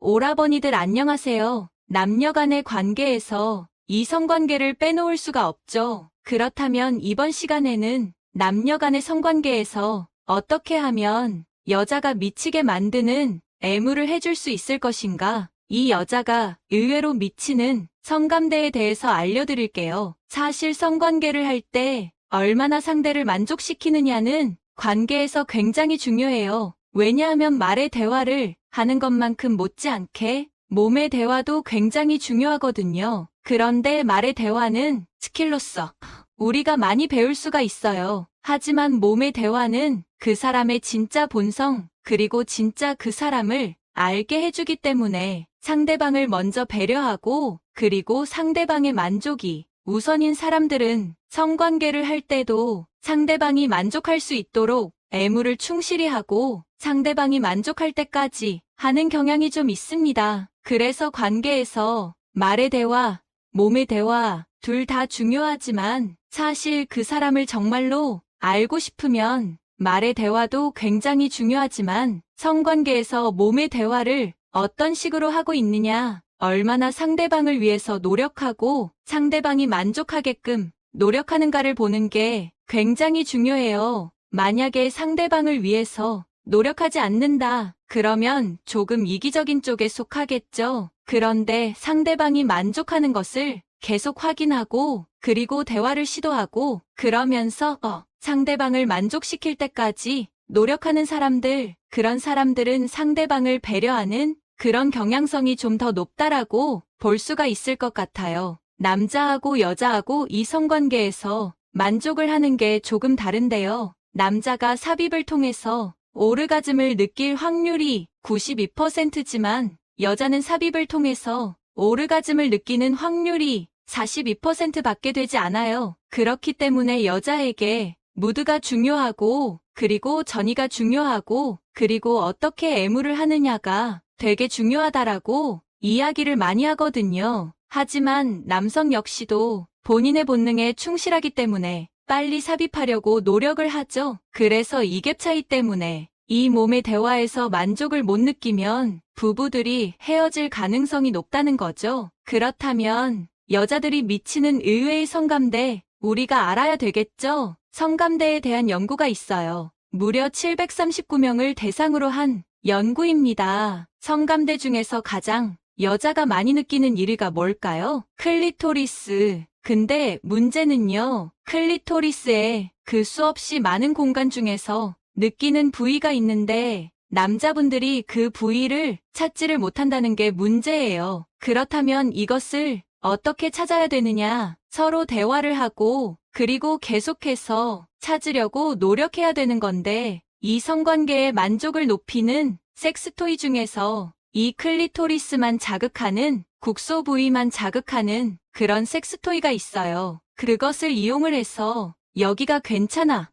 오라버니들 안녕하세요. 남녀 간의 관계에서 이성관계를 빼놓을 수가 없죠. 그렇다면 이번 시간에는 남녀 간의 성관계에서 어떻게 하면 여자가 미치게 만드는 애무를 해줄 수 있을 것인가? 이 여자가 의외로 미치는 성감대에 대해서 알려드릴게요. 사실 성관계를 할 때 얼마나 상대를 만족시키느냐는 관계에서 굉장히 중요해요. 왜냐하면 말의 대화를 하는 것만큼 못지않게 몸의 대화도 굉장히 중요하거든요. 그런데 말의 대화는 스킬로서 우리가 많이 배울 수가 있어요. 하지만 몸의 대화는 그 사람의 진짜 본성, 그리고 진짜 그 사람을 알게 해주기 때문에 상대방을 먼저 배려하고 그리고 상대방의 만족이 우선인 사람들은 성관계를 할 때도 상대방이 만족할 수 있도록 애무를 충실히 하고 상대방이 만족할 때까지 하는 경향이 좀 있습니다. 그래서 관계에서 말의 대화, 몸의 대화 둘 다 중요하지만 사실 그 사람을 정말로 알고 싶으면 말의 대화도 굉장히 중요하지만 성관계에서 몸의 대화를 어떤 식으로 하고 있느냐, 얼마나 상대방을 위해서 노력하고 상대방이 만족하게끔 노력하는가를 보는 게 굉장히 중요해요. 만약에 상대방을 위해서 노력하지 않는다, 그러면 조금 이기적인 쪽에 속하겠죠. 그런데 상대방이 만족하는 것을 계속 확인하고 그리고 대화를 시도하고 그러면서 상대방을 만족시킬 때까지 노력하는 사람들, 그런 사람들은 상대방을 배려하는 그런 경향성이 좀 더 높다라고 볼 수가 있을 것 같아요. 남자하고 여자하고 이 성관계에서 만족을 하는 게 조금 다른데요. 남자가 삽입을 통해서 오르가즘을 느낄 확률이 92%지만 여자는 삽입을 통해서 오르가즘을 느끼는 확률이 42%밖에 되지 않아요. 그렇기 때문에 여자에게 무드가 중요하고 그리고 전이가 중요하고 그리고 어떻게 애무를 하느냐가 되게 중요하다라고 이야기를 많이 하거든요. 하지만 남성 역시도 본인의 본능에 충실하기 때문에 빨리 삽입하려고 노력을 하죠. 그래서 이 갭 차이 때문에 이 몸의 대화에서 만족을 못 느끼면 부부들이 헤어질 가능성이 높다는 거죠. 그렇다면 여자들이 미치는 의외의 성감대 우리가 알아야 되겠죠? 성감대에 대한 연구가 있어요. 무려 739명을 대상으로 한 연구입니다. 성감대 중에서 가장 여자가 많이 느끼는 1위가 뭘까요? 클리토리스. 근데 문제는요, 클리토리스에 그 수없이 많은 공간 중에서 느끼는 부위가 있는데 남자분들이 그 부위를 찾지를 못한다는 게 문제예요. 그렇다면 이것을 어떻게 찾아야 되느냐? 서로 대화를 하고 그리고 계속해서 찾으려고 노력해야 되는 건데 이 성관계의 만족을 높이는 섹스토이 중에서 이 클리토리스만 자극하는 국소 부위만 자극하는 그런 섹스토이가 있어요. 그것을 이용을 해서 여기가 괜찮아,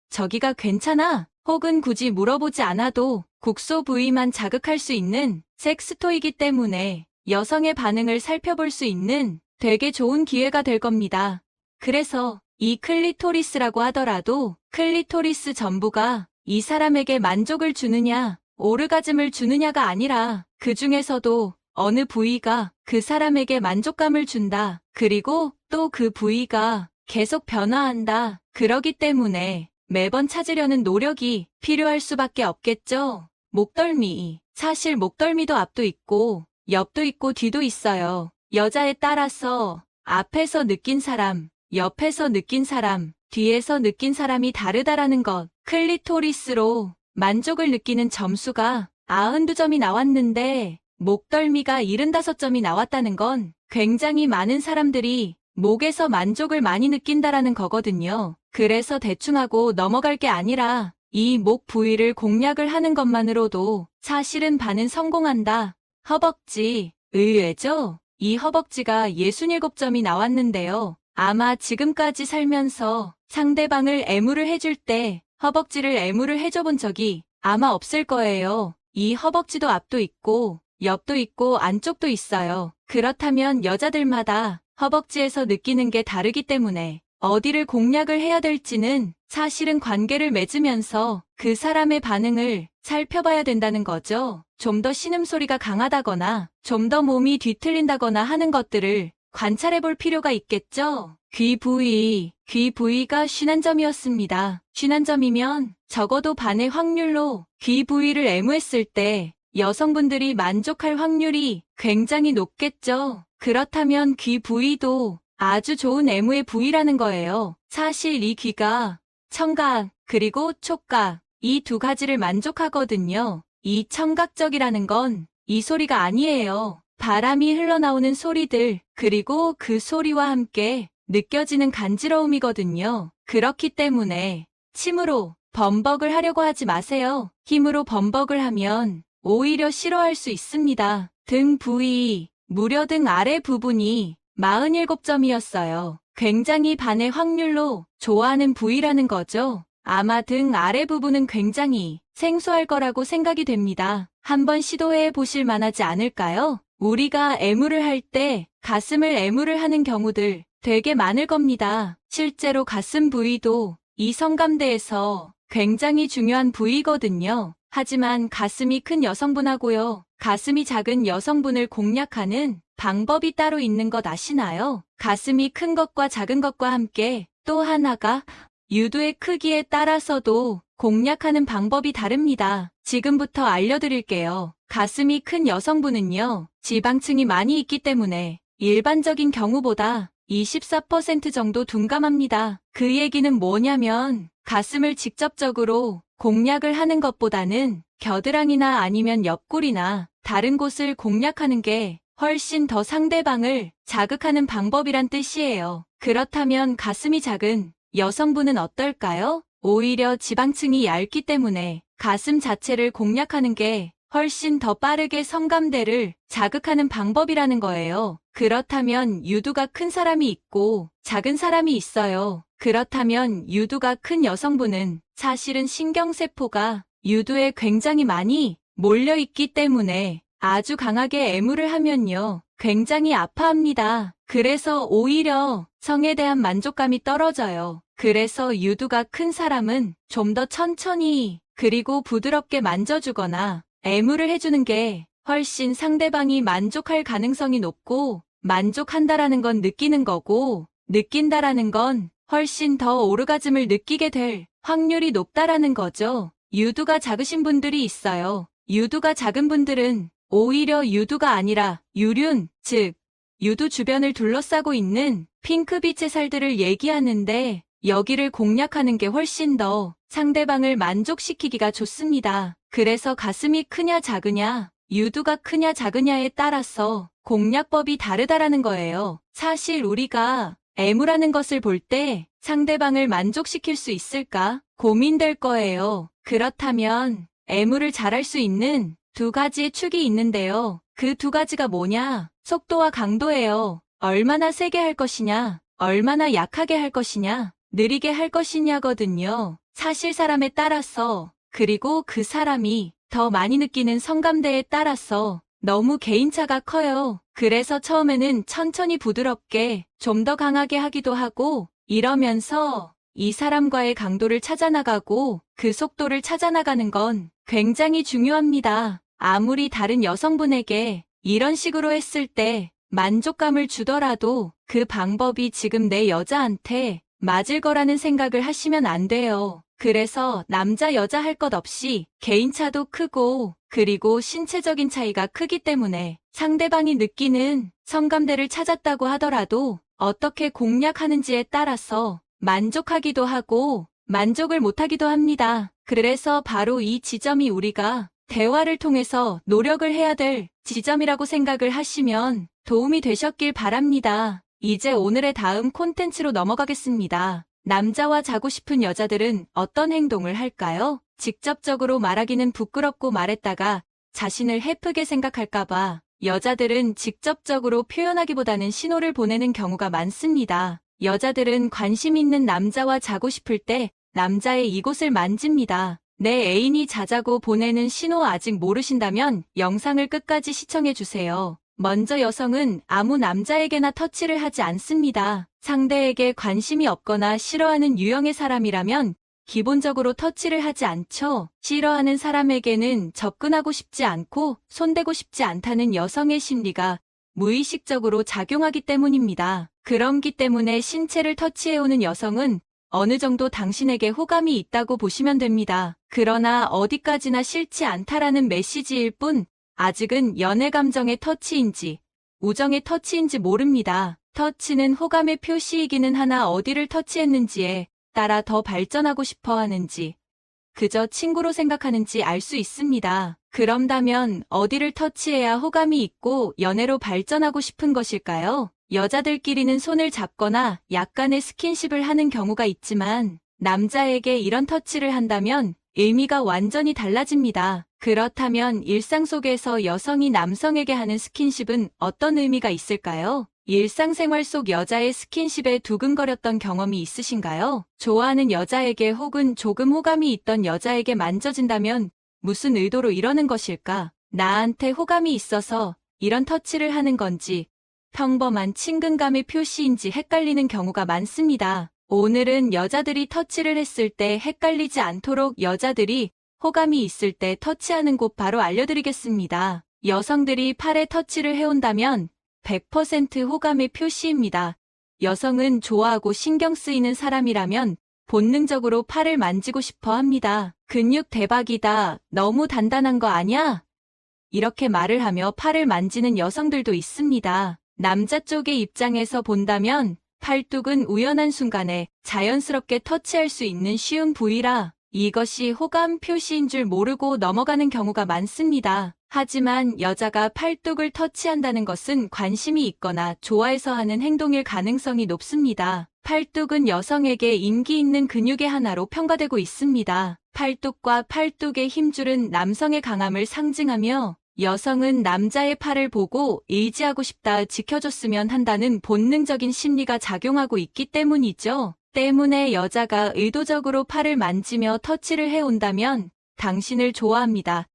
저기가 괜찮아, 혹은 굳이 물어보지 않아도 국소 부위만 자극할 수 있는 섹스토이기 때문에 여성의 반응을 살펴볼 수 있는 되게 좋은 기회가 될 겁니다. 그래서 이 클리토리스라고 하더라도 클리토리스 전부가 이 사람에게 만족을 주느냐, 오르가즘을 주느냐가 아니라 그 중에서도 어느 부위가 그 사람에게 만족감을 준다. 그리고 또 그 부위가 계속 변화한다. 그러기 때문에 매번 찾으려는 노력이 필요할 수밖에 없겠죠. 목덜미. 사실 목덜미도 앞도 있고 옆도 있고 뒤도 있어요. 여자에 따라서 앞에서 느낀 사람, 옆에서 느낀 사람, 뒤에서 느낀 사람이 다르다라는 것. 클리토리스로 만족을 느끼는 점수가 92점이 나왔는데 목덜미가 75점이 나왔다는 건 굉장히 많은 사람들이 목에서 만족을 많이 느낀다라는 거거든요. 그래서 대충 하고 넘어갈 게 아니라 이 목 부위를 공략을 하는 것만으로도 사실은 반은 성공한다. 허벅지. 의외죠? 이 허벅지가 67점이 나왔는데요. 아마 지금까지 살면서 상대방을 애무를 해줄 때 허벅지를 애무를 해줘 본 적이 아마 없을 거예요. 이 허벅지도 앞도 있고 옆도 있고 안쪽도 있어요. 그렇다면 여자들마다 허벅지에서 느끼는 게 다르기 때문에 어디를 공략을 해야 될지는 사실은 관계를 맺으면서 그 사람의 반응을 살펴봐야 된다는 거죠. 좀 더 신음소리가 강하다거나 좀 더 몸이 뒤틀린다거나 하는 것들을 관찰해 볼 필요가 있겠죠. 귀 부위가 50점이었습니다. 50점이면 적어도 반의 확률로 귀 부위를 애무했을 때 여성분들이 만족할 확률이 굉장히 높겠죠. 그렇다면 귀 부위도 아주 좋은 애무의 부위라는 거예요. 사실 이 귀가 청각 그리고 촉각 이 두 가지를 만족하거든요. 이 청각적이라는 건 이 소리가 아니에요. 바람이 흘러나오는 소리들 그리고 그 소리와 함께 느껴지는 간지러움이거든요. 그렇기 때문에 침으로 범벅을 하려고 하지 마세요. 힘으로 범벅을 하면 오히려 싫어할 수 있습니다. 등 부위, 무려 등 아래 부분이 47점이었어요. 굉장히 반의 확률로 좋아하는 부위라는 거죠. 아마 등 아래 부분은 굉장히 생소할 거라고 생각이 됩니다. 한번 시도해 보실 만하지 않을까요? 우리가 애무를 할 때 가슴을 애무를 하는 경우들 되게 많을 겁니다. 실제로 가슴 부위도 이 성감대에서 굉장히 중요한 부위거든요. 하지만 가슴이 큰 여성분하고요. 가슴이 작은 여성분을 공략하는 방법이 따로 있는 것 아시나요? 가슴이 큰 것과 작은 것과 함께 또 하나가 유두의 크기에 따라서도 공략하는 방법이 다릅니다. 지금부터 알려드릴게요. 가슴이 큰 여성분은요, 지방층이 많이 있기 때문에 일반적인 경우보다 24% 정도 둔감합니다. 그 얘기는 뭐냐면 가슴을 직접적으로 공략을 하는 것보다는 겨드랑이나 아니면 옆구리나 다른 곳을 공략하는 게 훨씬 더 상대방을 자극하는 방법이란 뜻이에요. 그렇다면 가슴이 작은 여성분은 어떨까요? 오히려 지방층이 얇기 때문에 가슴 자체를 공략하는 게 훨씬 더 빠르게 성감대를 자극하는 방법이라는 거예요. 그렇다면 유두가 큰 사람이 있고 작은 사람이 있어요. 그렇다면 유두가 큰 여성분은 사실은 신경세포가 유두에 굉장히 많이 몰려있기 때문에 아주 강하게 애무를 하면요. 굉장히 아파합니다. 그래서 오히려 성에 대한 만족감이 떨어져요. 그래서 유두가 큰 사람은 좀 더 천천히 그리고 부드럽게 만져주거나 애무를 해주는 게 훨씬 상대방이 만족할 가능성이 높고 만족한다라는 건 느끼는 거고 느낀다라는 건 훨씬 더 오르가즘을 느끼게 될 확률이 높다라는 거죠. 유두가 작으신 분들이 있어요. 유두가 작은 분들은 오히려 유두가 아니라 유륜, 즉 유두 주변을 둘러싸고 있는 핑크빛의 살들을 얘기하는데 여기를 공략하는 게 훨씬 더 상대방을 만족시키기가 좋습니다. 그래서 가슴이 크냐 작으냐, 유두가 크냐 작으냐에 따라서 공략법이 다르다라는 거예요. 사실 우리가 애무라는 것을 볼 때 상대방을 만족시킬 수 있을까 고민될 거예요. 그렇다면 애무를 잘할 수 있는 두 가지의 축이 있는데요. 그 두 가지가 뭐냐? 속도와 강도예요. 얼마나 세게 할 것이냐, 얼마나 약하게 할 것이냐, 느리게 할 것이냐거든요. 사실 사람에 따라서 그리고 그 사람이 더 많이 느끼는 성감대에 따라서 너무 개인차가 커요. 그래서 처음에는 천천히 부드럽게 좀 더 강하게 하기도 하고 이러면서 이 사람과의 강도를 찾아나가고 그 속도를 찾아나가는 건 굉장히 중요합니다. 아무리 다른 여성분에게 이런 식으로 했을 때 만족감을 주더라도 그 방법이 지금 내 여자한테 맞을 거라는 생각을 하시면 안 돼요. 그래서 남자 여자 할 것 없이 개인차도 크고 그리고 신체적인 차이가 크기 때문에 상대방이 느끼는 성감대를 찾았다고 하더라도 어떻게 공략하는지에 따라서 만족하기도 하고 만족을 못하기도 합니다. 그래서 바로 이 지점이 우리가 대화를 통해서 노력을 해야 될 지점이라고 생각을 하시면 도움이 되셨길 바랍니다. 이제 오늘의 다음 콘텐츠로 넘어가겠습니다. 남자와 자고 싶은 여자들은 어떤 행동을 할까요? 직접적으로 말하기는 부끄럽고 말했다가 자신을 해프게 생각할까봐 여자들은 직접적으로 표현하기보다는 신호를 보내는 경우가 많습니다. 여자들은 관심 있는 남자와 자고 싶을 때 남자의 이곳을 만집니다. 내 애인이 자자고 보내는 신호 아직 모르신다면 영상을 끝까지 시청해주세요. 먼저 여성은 아무 남자에게나 터치를 하지 않습니다. 상대에게 관심이 없거나 싫어하는 유형의 사람이라면 기본적으로 터치를 하지 않죠. 싫어하는 사람에게는 접근하고 싶지 않고 손대고 싶지 않다는 여성의 심리가 무의식적으로 작용하기 때문입니다. 그렇기 때문에 신체를 터치해오는 여성은 어느 정도 당신에게 호감이 있다고 보시면 됩니다. 그러나 어디까지나 싫지 않다라는 메시지일 뿐 아직은 연애 감정의 터치인지 우정의 터치인지 모릅니다. 터치는 호감의 표시이기는 하나 어디를 터치했는지에 따라 더 발전하고 싶어 하는지 그저 친구로 생각하는지 알 수 있습니다. 그런다면 어디를 터치해야 호감이 있고 연애로 발전하고 싶은 것일까요? 여자들끼리는 손을 잡거나 약간의 스킨십을 하는 경우가 있지만 남자에게 이런 터치를 한다면 의미가 완전히 달라집니다. 그렇다면 일상 속에서 여성이 남성에게 하는 스킨십은 어떤 의미가 있을까요? 일상생활 속 여자의 스킨십에 두근거렸던 경험이 있으신가요? 좋아하는 여자에게 혹은 조금 호감이 있던 여자에게 만져진다면 무슨 의도로 이러는 것일까? 나한테 호감이 있어서 이런 터치를 하는 건지 평범한 친근감의 표시인지 헷갈리는 경우가 많습니다. 오늘은 여자들이 터치를 했을 때 헷갈리지 않도록 여자들이 호감이 있을 때 터치하는 곳 바로 알려드리겠습니다. 여성들이 팔에 터치를 해온다면 100% 호감의 표시입니다. 여성은 좋아하고 신경 쓰이는 사람이라면 본능적으로 팔을 만지고 싶어 합니다. 근육 대박이다. 너무 단단한 거 아냐? 이렇게 말을 하며 팔을 만지는 여성들도 있습니다. 남자 쪽의 입장에서 본다면 팔뚝은 우연한 순간에 자연스럽게 터치할 수 있는 쉬운 부위라 이것이 호감 표시인 줄 모르고 넘어가는 경우가 많습니다. 하지만 여자가 팔뚝을 터치한다는 것은 관심이 있거나 좋아해서 하는 행동일 가능성이 높습니다. 팔뚝은 여성에게 인기 있는 근육의 하나로 평가되고 있습니다. 팔뚝과 팔뚝의 힘줄은 남성의 강함을 상징하며 여성은 남자의 팔을 보고 의지하고 싶다, 지켜줬으면 한다는 본능적인 심리가 작용하고 있기 때문이죠. 때문에 여자가 의도적으로 팔을 만지며 터치를 해온다면 당신을 좋아합니다.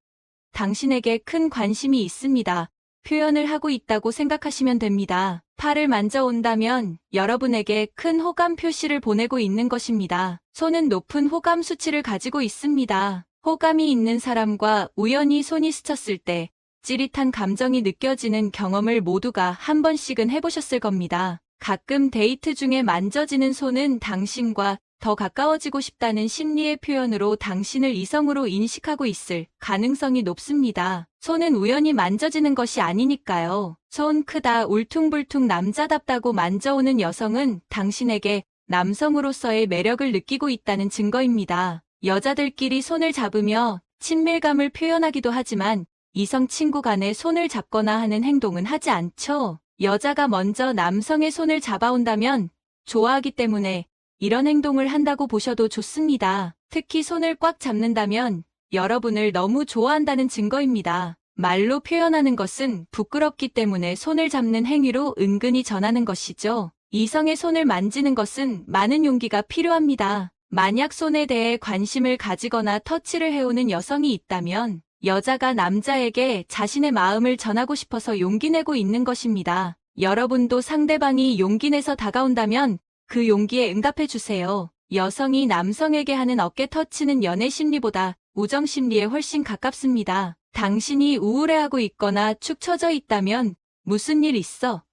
당신에게 큰 관심이 있습니다. 표현을 하고 있다고 생각하시면 됩니다. 팔을 만져온다면 여러분에게 큰 호감 표시를 보내고 있는 것입니다. 손은 높은 호감 수치를 가지고 있습니다. 호감이 있는 사람과 우연히 손이 스쳤을 때 찌릿한 감정이 느껴지는 경험을 모두가 한 번씩은 해보셨을 겁니다. 가끔 데이트 중에 만져지는 손은 당신과 더 가까워지고 싶다는 심리의 표현으로 당신을 이성으로 인식하고 있을 가능성이 높습니다. 손은 우연히 만져지는 것이 아니니까요. 손 크다, 울퉁불퉁 남자답다고 만져오는 여성은 당신에게 남성으로서의 매력을 느끼고 있다는 증거입니다. 여자들끼리 손을 잡으며 친밀감을 표현하기도 하지만 이성 친구 간에 손을 잡거나 하는 행동은 하지 않죠. 여자가 먼저 남성의 손을 잡아온다면 좋아하기 때문에 이런 행동을 한다고 보셔도 좋습니다. 특히 손을 꽉 잡는다면 여러분을 너무 좋아한다는 증거입니다. 말로 표현하는 것은 부끄럽기 때문에 손을 잡는 행위로 은근히 전하는 것이죠. 이성의 손을 만지는 것은 많은 용기가 필요합니다. 만약 손에 대해 관심을 가지거나 터치를 해오는 여성이 있다면 여자가 남자에게 자신의 마음을 전하고 싶어서 용기 내고 있는 것입니다. 여러분도 상대방이 용기 내서 다가온다면 그 용기에 응답해 주세요. 여성이 남성에게 하는 어깨 터치는 연애 심리보다 우정 심리에 훨씬 가깝습니다. 당신이 우울해하고 있거나 축 처져 있다면 무슨 일 있어?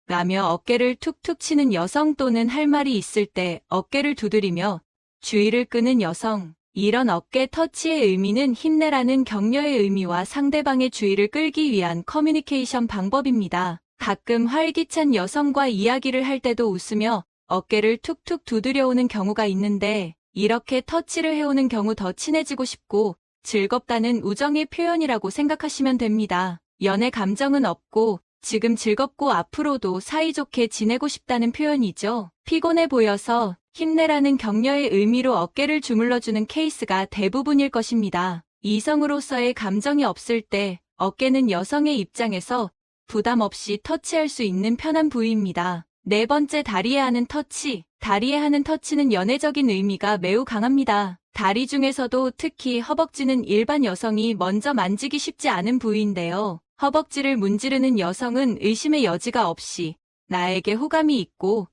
라며 어깨를 툭툭 치는 여성 또는 할 말이 있을 때 어깨를 두드리며 주의를 끄는 여성. 이런 어깨 터치의 의미는 힘내라는 격려의 의미와 상대방의 주의를 끌기 위한 커뮤니케이션 방법입니다. 가끔 활기찬 여성과 이야기를 할 때도 웃으며 어깨를 툭툭 두드려오는 경우가 있는데 이렇게 터치를 해오는 경우 더 친해지고 싶고 즐겁다는 우정의 표현이라고 생각하시면 됩니다. 연애 감정은 없고 지금 즐겁고 앞으로도 사이좋게 지내고 싶다는 표현이죠. 피곤해 보여서 힘내라는 격려의 의미로 어깨를 주물러주는 케이스가 대부분일 것입니다. 이성으로서의 감정이 없을 때 어깨는 여성의 입장에서 부담 없이 터치할 수 있는 편한 부위입니다. 네 번째, 다리에 하는 터치. 다리에 하는 터치는 연애적인 의미가 매우 강합니다. 다리 중에서도 특히 허벅지는 일반 여성이 먼저 만지기 쉽지 않은 부위인데요. 허벅지를 문지르는 여성은 의심의 여지가 없이 나에게 호감이 있고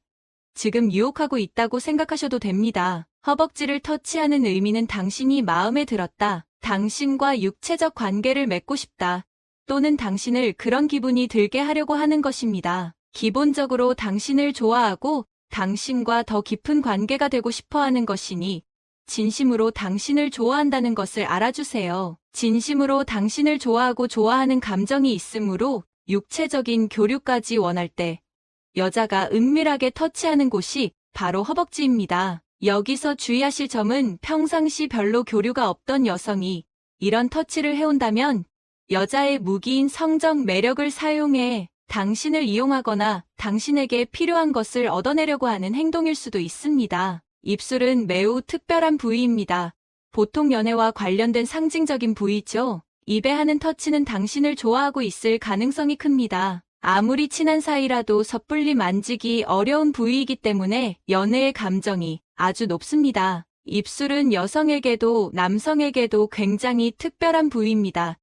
지금 유혹하고 있다고 생각하셔도 됩니다. 허벅지를 터치하는 의미는 당신이 마음에 들었다, 당신과 육체적 관계를 맺고 싶다, 또는 당신을 그런 기분이 들게 하려고 하는 것입니다. 기본적으로 당신을 좋아하고 당신과 더 깊은 관계가 되고 싶어 하는 것이니 진심으로 당신을 좋아한다는 것을 알아주세요. 진심으로 당신을 좋아하고 좋아하는 감정이 있으므로 육체적인 교류까지 원할 때 여자가 은밀하게 터치하는 곳이 바로 허벅지입니다. 여기서 주의하실 점은 평상시 별로 교류가 없던 여성이 이런 터치를 해온다면 여자의 무기인 성적 매력을 사용해 당신을 이용하거나 당신에게 필요한 것을 얻어내려고 하는 행동일 수도 있습니다. 입술은 매우 특별한 부위입니다. 보통 연애와 관련된 상징적인 부위죠. 입에 하는 터치는 당신을 좋아하고 있을 가능성이 큽니다. 아무리 친한 사이라도 섣불리 만지기 어려운 부위이기 때문에 연애의 감정이 아주 높습니다. 입술은 여성에게도 남성에게도 굉장히 특별한 부위입니다.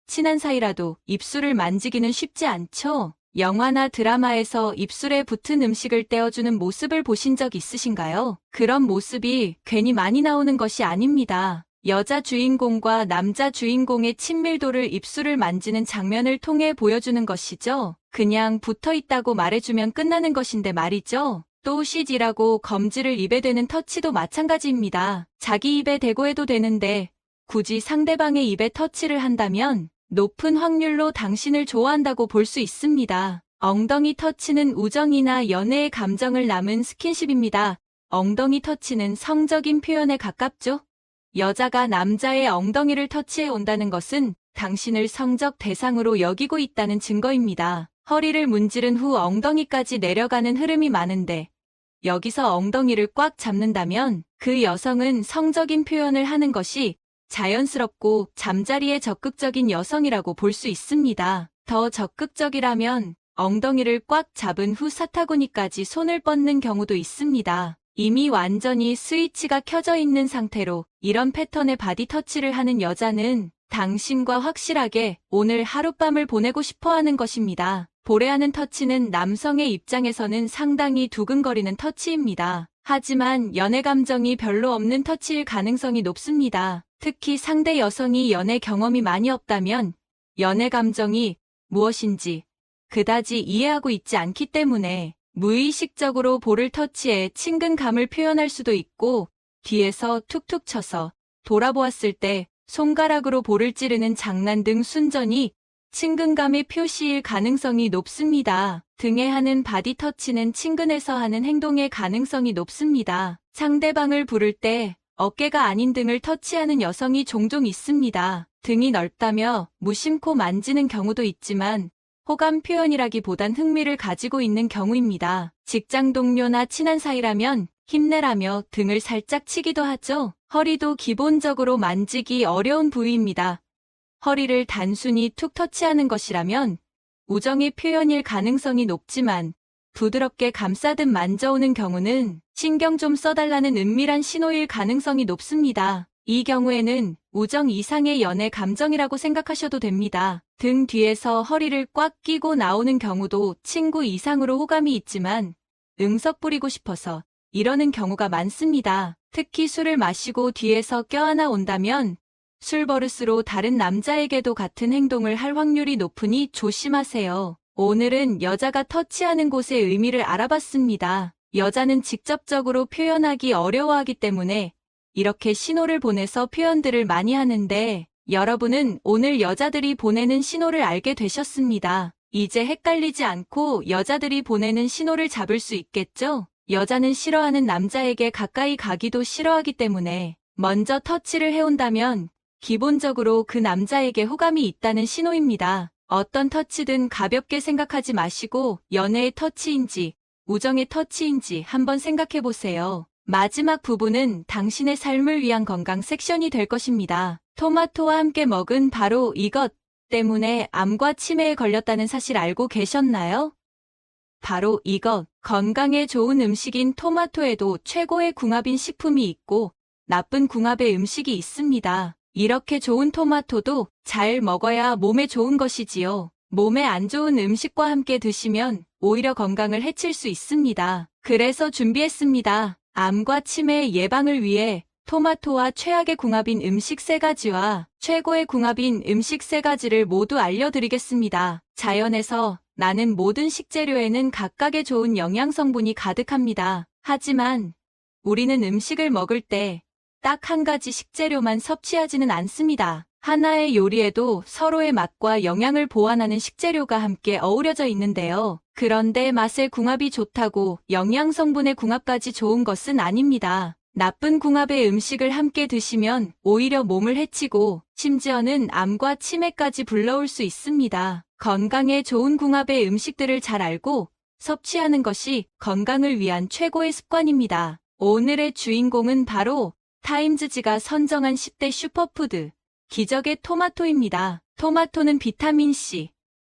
친한 사이라도 입술을 만지기는 쉽지 않죠? 영화나 드라마에서 입술에 붙은 음식을 떼어주는 모습을 보신 적 있으신가요? 그런 모습이 괜히 많이 나오는 것이 아닙니다. 여자 주인공과 남자 주인공의 친밀도를 입술을 만지는 장면을 통해 보여주는 것이죠. 그냥 붙어 있다고 말해주면 끝나는 것인데 말이죠. 또 CG라고 검지를 입에 대는 터치도 마찬가지입니다. 자기 입에 대고 해도 되는데 굳이 상대방의 입에 터치를 한다면 높은 확률로 당신을 좋아한다고 볼 수 있습니다. 엉덩이 터치는 우정이나 연애의 감정을 남은 스킨십입니다. 엉덩이 터치는 성적인 표현에 가깝죠? 여자가 남자의 엉덩이를 터치해 온다는 것은 당신을 성적 대상으로 여기고 있다는 증거입니다. 허리를 문지른 후 엉덩이까지 내려가는 흐름이 많은데 여기서 엉덩이를 꽉 잡는다면 그 여성은 성적인 표현을 하는 것이 자연스럽고 잠자리에 적극적인 여성이라고 볼 수 있습니다. 더 적극적이라면 엉덩이를 꽉 잡은 후 사타구니까지 손을 뻗는 경우도 있습니다. 이미 완전히 스위치가 켜져 있는 상태로 이런 패턴의 바디 터치를 하는 여자는 당신과 확실하게 오늘 하룻밤을 보내고 싶어 하는 것입니다. 보레하는 터치는 남성의 입장에서는 상당히 두근거리는 터치입니다. 하지만 연애 감정이 별로 없는 터치일 가능성이 높습니다. 특히 상대 여성이 연애 경험이 많이 없다면 연애 감정이 무엇인지 그다지 이해하고 있지 않기 때문에 무의식적으로 볼을 터치해 친근감을 표현할 수도 있고 뒤에서 툭툭 쳐서 돌아보았을 때 손가락으로 볼을 찌르는 장난 등 순전히 친근감의 표시일 가능성이 높습니다. 등에 하는 바디 터치는 친근해서 하는 행동의 가능성이 높습니다. 상대방을 부를 때 어깨가 아닌 등을 터치하는 여성이 종종 있습니다. 등이 넓다며 무심코 만지는 경우도 있지만 호감 표현이라기보단 흥미를 가지고 있는 경우입니다. 직장 동료나 친한 사이라면 힘내라며 등을 살짝 치기도 하죠. 허리도 기본적으로 만지기 어려운 부위입니다. 허리를 단순히 툭 터치하는 것이라면 우정의 표현일 가능성이 높지만 부드럽게 감싸듯 만져오는 경우는 신경 좀 써달라는 은밀한 신호일 가능성이 높습니다. 이 경우에는 우정 이상의 연애 감정이라고 생각하셔도 됩니다. 등 뒤에서 허리를 꽉 끼고 나오는 경우도 친구 이상으로 호감이 있지만 응석 부리고 싶어서 이러는 경우가 많습니다. 특히 술을 마시고 뒤에서 껴안아 온다면 술버릇으로 다른 남자에게도 같은 행동을 할 확률이 높으니 조심하세요. 오늘은 여자가 터치하는 곳의 의미를 알아봤습니다. 여자는 직접적으로 표현하기 어려워하기 때문에 이렇게 신호를 보내서 표현들을 많이 하는데 여러분은 오늘 여자들이 보내는 신호를 알게 되셨습니다. 이제 헷갈리지 않고 여자들이 보내는 신호를 잡을 수 있겠죠? 여자는 싫어하는 남자에게 가까이 가기도 싫어하기 때문에 먼저 터치를 해온다면 기본적으로 그 남자에게 호감이 있다는 신호입니다. 어떤 터치든 가볍게 생각하지 마시고 연애의 터치인지 우정의 터치인지 한번 생각해 보세요. 마지막 부분은 당신의 삶을 위한 건강 섹션이 될 것입니다. 토마토와 함께 먹은 바로 이것 때문에 암과 치매에 걸렸다는 사실 알고 계셨나요? 바로 이것, 건강에 좋은 음식인 토마토에도 최고의 궁합인 식품이 있고 나쁜 궁합의 음식이 있습니다. 이렇게 좋은 토마토도 잘 먹어야 몸에 좋은 것이지요. 몸에 안 좋은 음식과 함께 드시면 오히려 건강을 해칠 수 있습니다. 그래서 준비했습니다. 암과 치매 예방을 위해 토마토와 최악의 궁합인 음식 3가지와 최고의 궁합인 음식 3가지를 모두 알려드리겠습니다. 자연에서 나는 모든 식재료에는 각각의 좋은 영양성분이 가득합니다. 하지만 우리는 음식을 먹을 때 딱 한 가지 식재료만 섭취하지는 않습니다. 하나의 요리에도 서로의 맛과 영양을 보완하는 식재료가 함께 어우러져 있는데요. 그런데 맛의 궁합이 좋다고 영양성분의 궁합까지 좋은 것은 아닙니다. 나쁜 궁합의 음식을 함께 드시면 오히려 몸을 해치고 심지어는 암과 치매까지 불러올 수 있습니다. 건강에 좋은 궁합의 음식들을 잘 알고 섭취하는 것이 건강을 위한 최고의 습관입니다. 오늘의 주인공은 바로 타임즈지가 선정한 10대 슈퍼푸드, 기적의 토마토입니다. 토마토는 비타민C,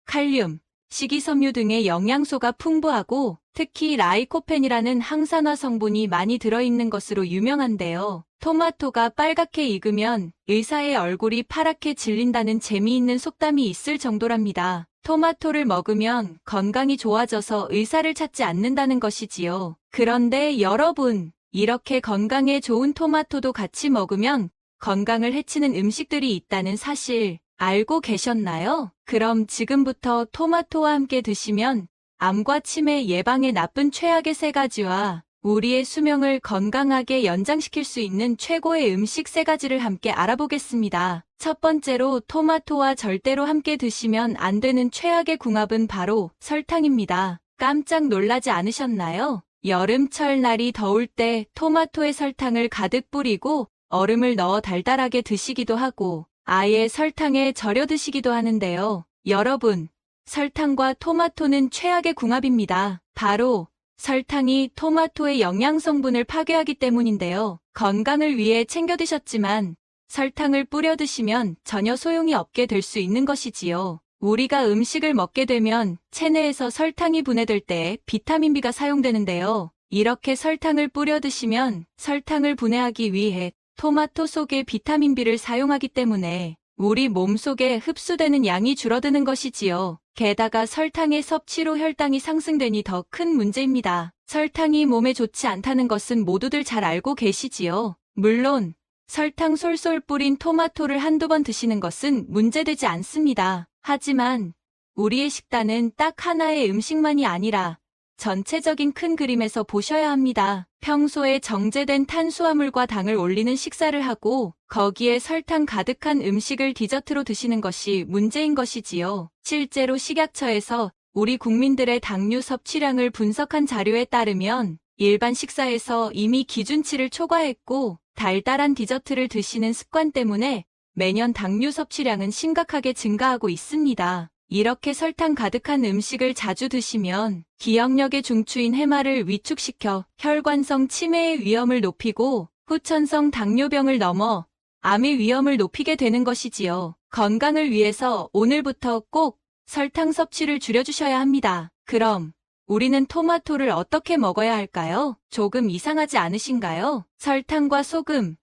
칼륨, 식이섬유 등의 영양소가 풍부하고 특히 라이코펜이라는 항산화 성분이 많이 들어있는 것으로 유명한데요. 토마토가 빨갛게 익으면 의사의 얼굴이 파랗게 질린다는 재미있는 속담이 있을 정도랍니다. 토마토를 먹으면 건강이 좋아져서 의사를 찾지 않는다는 것이지요. 그런데 여러분, 이렇게 건강에 좋은 토마토도 같이 먹으면 건강을 해치는 음식들이 있다는 사실 알고 계셨나요? 그럼 지금부터 토마토와 함께 드시면 암과 치매 예방에 나쁜 최악의 3가지와 우리의 수명을 건강하게 연장시킬 수 있는 최고의 음식 3가지를 함께 알아보겠습니다. 첫 번째로 토마토와 절대로 함께 드시면 안 되는 최악의 궁합은 바로 설탕입니다. 깜짝 놀라지 않으셨나요? 여름철 날이 더울 때 토마토에 설탕을 가득 뿌리고 얼음을 넣어 달달하게 드시기도 하고 아예 설탕에 절여 드시기도 하는데요. 여러분, 설탕과 토마토는 최악의 궁합입니다. 바로 설탕이 토마토의 영양성분을 파괴하기 때문인데요. 건강을 위해 챙겨 드셨지만 설탕을 뿌려 드시면 전혀 소용이 없게 될 수 있는 것이지요. 우리가 음식을 먹게 되면 체내에서 설탕이 분해될 때 비타민 B가 사용되는데요. 이렇게 설탕을 뿌려 드시면 설탕을 분해하기 위해 토마토 속에 비타민 B를 사용하기 때문에 우리 몸속에 흡수되는 양이 줄어드는 것이지요. 게다가 설탕의 섭취로 혈당이 상승되니 더 큰 문제입니다. 설탕이 몸에 좋지 않다는 것은 모두들 잘 알고 계시지요. 물론 설탕 솔솔 뿌린 토마토를 한두 번 드시는 것은 문제되지 않습니다. 하지만 우리의 식단은 딱 하나의 음식만이 아니라 전체적인 큰 그림에서 보셔야 합니다. 평소에 정제된 탄수화물과 당을 올리는 식사를 하고 거기에 설탕 가득한 음식을 디저트로 드시는 것이 문제인 것이지요. 실제로 식약처에서 우리 국민들의 당류 섭취량을 분석한 자료에 따르면 일반 식사에서 이미 기준치를 초과했고 달달한 디저트를 드시는 습관 때문에 매년 당류 섭취량은 심각하게 증가하고 있습니다. 이렇게 설탕 가득한 음식을 자주 드시면 기억력의 중추인 해마를 위축시켜 혈관성 치매의 위험을 높이고 후천성 당뇨병을 넘어 암의 위험을 높이게 되는 것이지요. 건강을 위해서 오늘부터 꼭 설탕 섭취를 줄여주셔야 합니다. 그럼 우리는 토마토를 어떻게 먹어야 할까요? 조금 이상하지 않으신가요? 설탕과 소금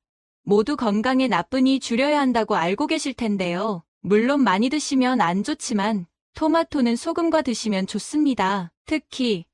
모두 건강에 나쁘니 줄여야 한다고 알고 계실 텐데요. 물론 많이 드시면 안 좋지만 토마토는 소금과 드시면 좋습니다. 특히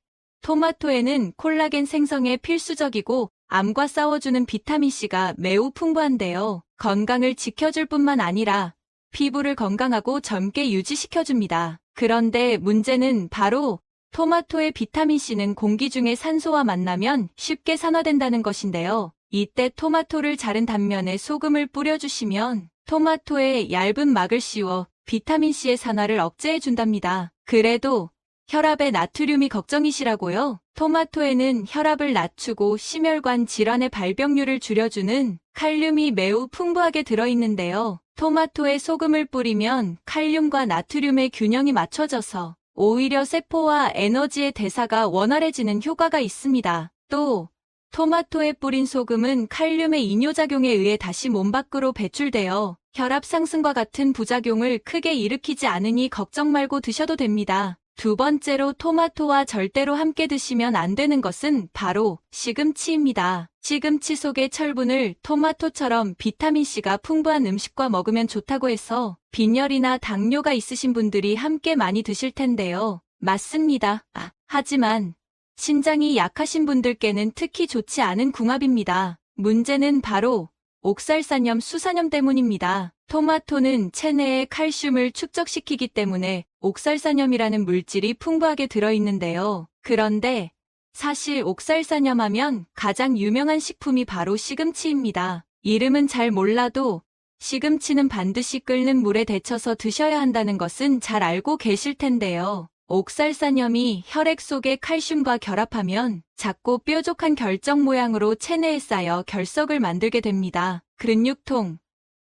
토마토에는 콜라겐 생성에 필수적이고 암과 싸워주는 비타민C가 매우 풍부한데요. 건강을 지켜줄 뿐만 아니라 피부를 건강하고 젊게 유지시켜줍니다. 그런데 문제는 바로 토마토의 비타민C는 공기 중에 산소와 만나면 쉽게 산화된다는 것인데요. 이때 토마토를 자른 단면에 소금을 뿌려주시면 토마토의 얇은 막을 씌워 비타민C의 산화를 억제해 준답니다. 그래도 혈압의 나트륨이 걱정이시라고요? 토마토에는 혈압을 낮추고 심혈관 질환의 발병률을 줄여주는 칼륨이 매우 풍부하게 들어있는데요. 토마토에 소금을 뿌리면 칼륨과 나트륨의 균형이 맞춰져서 오히려 세포와 에너지의 대사가 원활해지는 효과가 있습니다. 또 토마토에 뿌린 소금은 칼륨의 이뇨작용에 의해 다시 몸 밖으로 배출되어 혈압 상승과 같은 부작용을 크게 일으키지 않으니 걱정 말고 드셔도 됩니다. 두 번째로 토마토와 절대로 함께 드시면 안 되는 것은 바로 시금치입니다. 시금치 속의 철분을 토마토처럼 비타민C가 풍부한 음식과 먹으면 좋다고 해서 빈혈이나 당뇨가 있으신 분들이 함께 많이 드실 텐데요. 맞습니다. 하지만 신장이 약하신 분들께는 특히 좋지 않은 궁합입니다. 문제는 바로 옥살산염, 수산염 때문입니다. 토마토는 체내에 칼슘을 축적시키기 때문에 옥살산염이라는 물질이 풍부하게 들어있는데요. 그런데 사실 옥살산염 하면 가장 유명한 식품이 바로 시금치입니다. 이름은 잘 몰라도 시금치는 반드시 끓는 물에 데쳐서 드셔야 한다는 것은 잘 알고 계실 텐데요. 옥살산염이 혈액 속의 칼슘과 결합하면 작고 뾰족한 결정 모양으로 체내에 쌓여 결석을 만들게 됩니다. 근육통,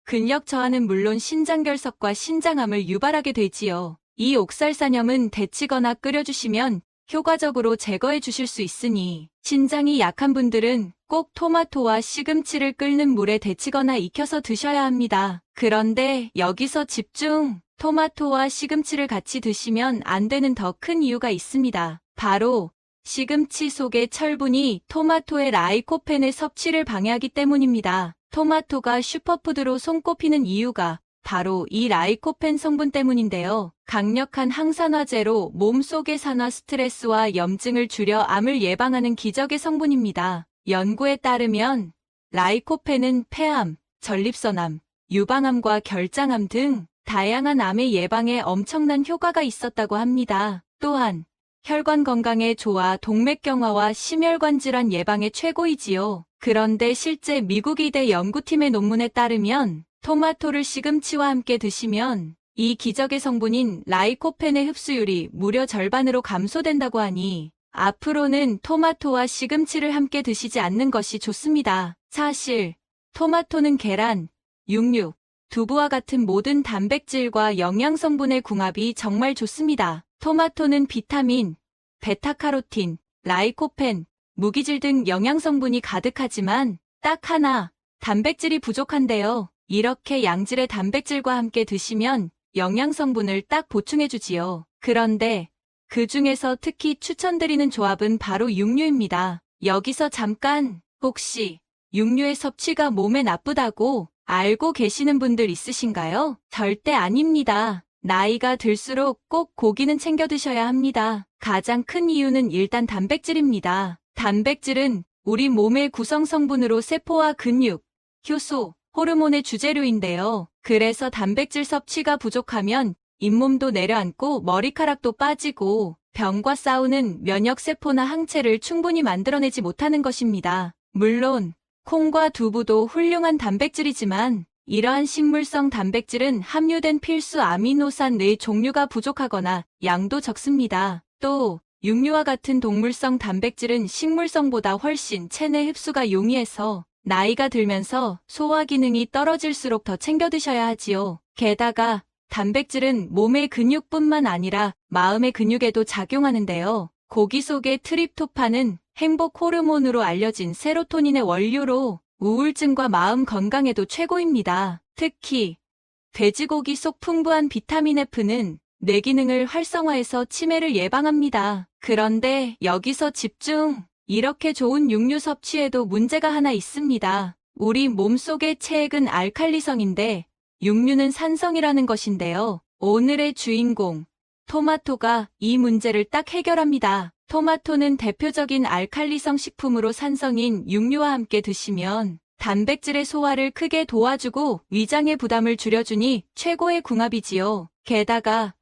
근력 저하는 물론 신장결석과 신장암을 유발하게 되지요. 이 옥살산염은 데치거나 끓여주시면 효과적으로 제거해 주실 수 있으니 신장이 약한 분들은 꼭 토마토와 시금치를 끓는 물에 데치거나 익혀서 드셔야 합니다. 그런데 여기서 집중! 토마토와 시금치를 같이 드시면 안 되는 더 큰 이유가 있습니다. 바로 시금치 속의 철분이 토마토의 라이코펜의 섭취를 방해하기 때문입니다. 토마토가 슈퍼푸드로 손꼽히는 이유가 바로 이 라이코펜 성분 때문인데요. 강력한 항산화제로 몸속의 산화 스트레스와 염증을 줄여 암을 예방하는 기적의 성분입니다. 연구에 따르면 라이코펜은 폐암, 전립선암, 유방암과 결장암 등 다양한 암의 예방에 엄청난 효과가 있었다고 합니다. 또한 혈관 건강에 좋아 동맥경화와 심혈관 질환 예방에 최고이지요. 그런데 실제 미국 의대 연구팀의 논문에 따르면 토마토를 시금치와 함께 드시면 이 기적의 성분인 라이코펜의 흡수율이 무려 절반으로 감소된다고 하니 앞으로는 토마토와 시금치를 함께 드시지 않는 것이 좋습니다. 사실 토마토는 계란, 육류, 두부와 같은 모든 단백질과 영양성분의 궁합이 정말 좋습니다. 토마토는 비타민, 베타카로틴, 라이코펜, 무기질 등 영양성분이 가득하지만 딱 하나, 단백질이 부족한데요. 이렇게 양질의 단백질과 함께 드시면 영양성분을 딱 보충해주지요. 그런데 그 중에서 특히 추천드리는 조합은 바로 육류입니다. 여기서 잠깐, 혹시 육류의 섭취가 몸에 나쁘다고 알고 계시는 분들 있으신가요? 절대 아닙니다. 나이가 들수록 꼭 고기는 챙겨 드셔야 합니다. 가장 큰 이유는 일단 단백질입니다. 단백질은 우리 몸의 구성 성분으로 세포와 근육, 효소, 호르몬의 주재료인데요. 그래서 단백질 섭취가 부족하면 잇몸도 내려앉고 머리카락도 빠지고 병과 싸우는 면역세포나 항체를 충분히 만들어내지 못하는 것입니다. 물론 콩과 두부도 훌륭한 단백질이지만 이러한 식물성 단백질은 함유된 필수 아미노산의 종류가 부족하거나 양도 적습니다. 또 육류와 같은 동물성 단백질은 식물성보다 훨씬 체내 흡수가 용이해서 나이가 들면서 소화 기능이 떨어질수록 더 챙겨 드셔야 하지요. 게다가 단백질은 몸의 근육뿐만 아니라 마음의 근육에도 작용하는데요. 고기 속의 트립토판은 행복 호르몬으로 알려진 세로토닌의 원료로 우울증과 마음 건강에도 최고입니다. 특히 돼지고기 속 풍부한 비타민 F는 뇌 기능을 활성화해서 치매를 예방합니다. 그런데 여기서 집중! 이렇게 좋은 육류 섭취에도 문제가 하나 있습니다. 우리 몸속의 체액은 알칼리성인데 육류는 산성이라는 것인데요. 오늘의 주인공, 토마토가 이 문제를 딱 해결합니다. 토마토는 대표적인 알칼리성 식품으로 산성인 육류와 함께 드시면 단백질의 소화를 크게 도와주고 위장의 부담을 줄여주니 최고의 궁합이지요. 게다가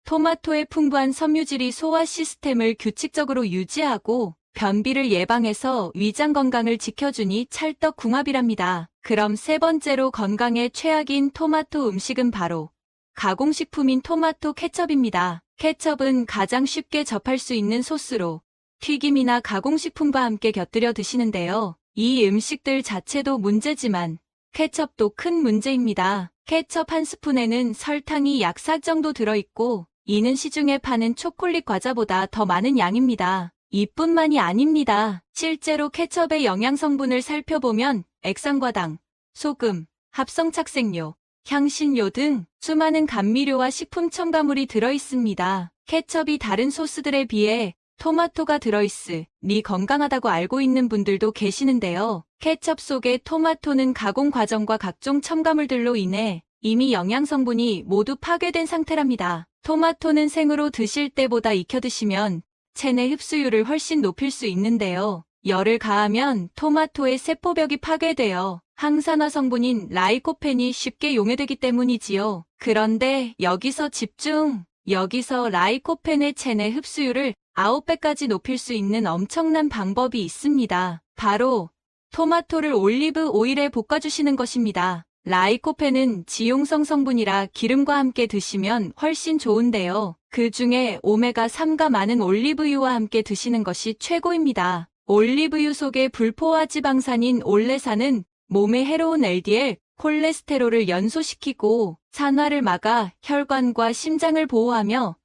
토마토의 풍부한 섬유질이 소화 시스템을 규칙적으로 유지하고 변비를 예방해서 위장 건강을 지켜주니 찰떡 궁합이랍니다. 그럼 세 번째로 건강에 최악인 토마토 음식은 바로 가공식품인 토마토 케첩입니다. 케첩은 가장 쉽게 접할 수 있는 소스로 튀김이나 가공식품과 함께 곁들여 드시는데요. 이 음식들 자체도 문제지만 케첩도 큰 문제입니다. 케첩 한 스푼에는 설탕이 약 4 정도 들어있고 이는 시중에 파는 초콜릿 과자보다 더 많은 양입니다. 이뿐만이 아닙니다. 실제로 케첩의 영양성분을 살펴보면 액상과당, 소금, 합성착색료, 향신료 등 수많은 감미료와 식품 첨가물이 들어있습니다. 케첩이 다른 소스들에 비해 토마토가 들어있으니 건강하다고 알고 있는 분들도 계시는데요. 케첩 속의 토마토는 가공 과정과 각종 첨가물들로 인해 이미 영양성분이 모두 파괴된 상태랍니다. 토마토는 생으로 드실 때보다 익혀 드시면 체내 흡수율을 훨씬 높일 수 있는데요. 열을 가하면 토마토의 세포벽이 파괴되어 항산화 성분인 라이코펜이 쉽게 용해되기 때문이지요. 그런데 여기서 집중! 여기서 라이코펜의 체내 흡수율을 9배까지 높일 수 있는 엄청난 방법이 있습니다. 바로 토마토를 올리브 오일에 볶아주시는 것입니다. 라이코펜은 지용성 성분이라 기름과 함께 드시면 훨씬 좋은데요. 그 중에 오메가3가 많은 올리브유와 함께 드시는 것이 최고입니다. 올리브유 속의 불포화 지방산인 올레산은 몸에 해로운 LDL, 콜레스테롤을 연소시키고 산화를 막아 혈관과 심장을 보호하며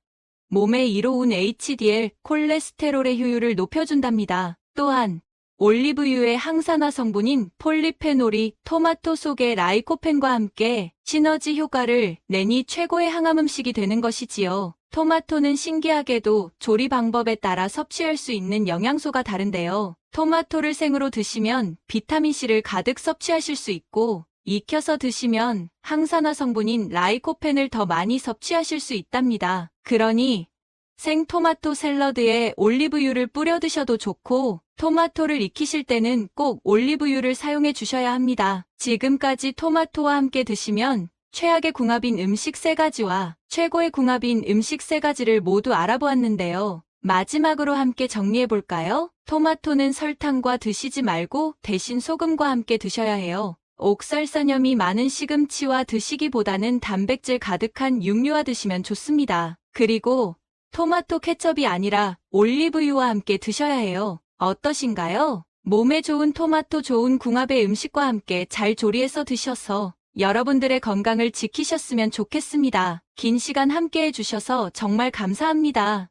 몸에 이로운 HDL, 콜레스테롤의 효율을 높여준답니다. 또한 올리브유의 항산화 성분인 폴리페놀이 토마토 속의 라이코펜과 함께 시너지 효과를 내니 최고의 항암 음식이 되는 것이지요. 토마토는 신기하게도 조리 방법에 따라 섭취할 수 있는 영양소가 다른데요. 토마토를 생으로 드시면 비타민C를 가득 섭취하실 수 있고 익혀서 드시면 항산화 성분인 라이코펜을 더 많이 섭취하실 수 있답니다. 그러니 생토마토 샐러드에 올리브유를 뿌려 드셔도 좋고 토마토를 익히실 때는 꼭 올리브유를 사용해 주셔야 합니다. 지금까지 토마토와 함께 드시면 최악의 궁합인 음식 3가지와 최고의 궁합인 음식 3가지를 모두 알아보았는데요. 마지막으로 함께 정리해 볼까요? 토마토는 설탕과 드시지 말고 대신 소금과 함께 드셔야 해요. 옥살산염이 많은 시금치와 드시기보다는 단백질 가득한 육류와 드시면 좋습니다. 그리고 토마토 케첩이 아니라 올리브유와 함께 드셔야 해요. 어떠신가요? 몸에 좋은 토마토 좋은 궁합의 음식과 함께 잘 조리해서 드셔서 여러분들의 건강을 지키셨으면 좋겠습니다. 긴 시간 함께 해주셔서 정말 감사합니다.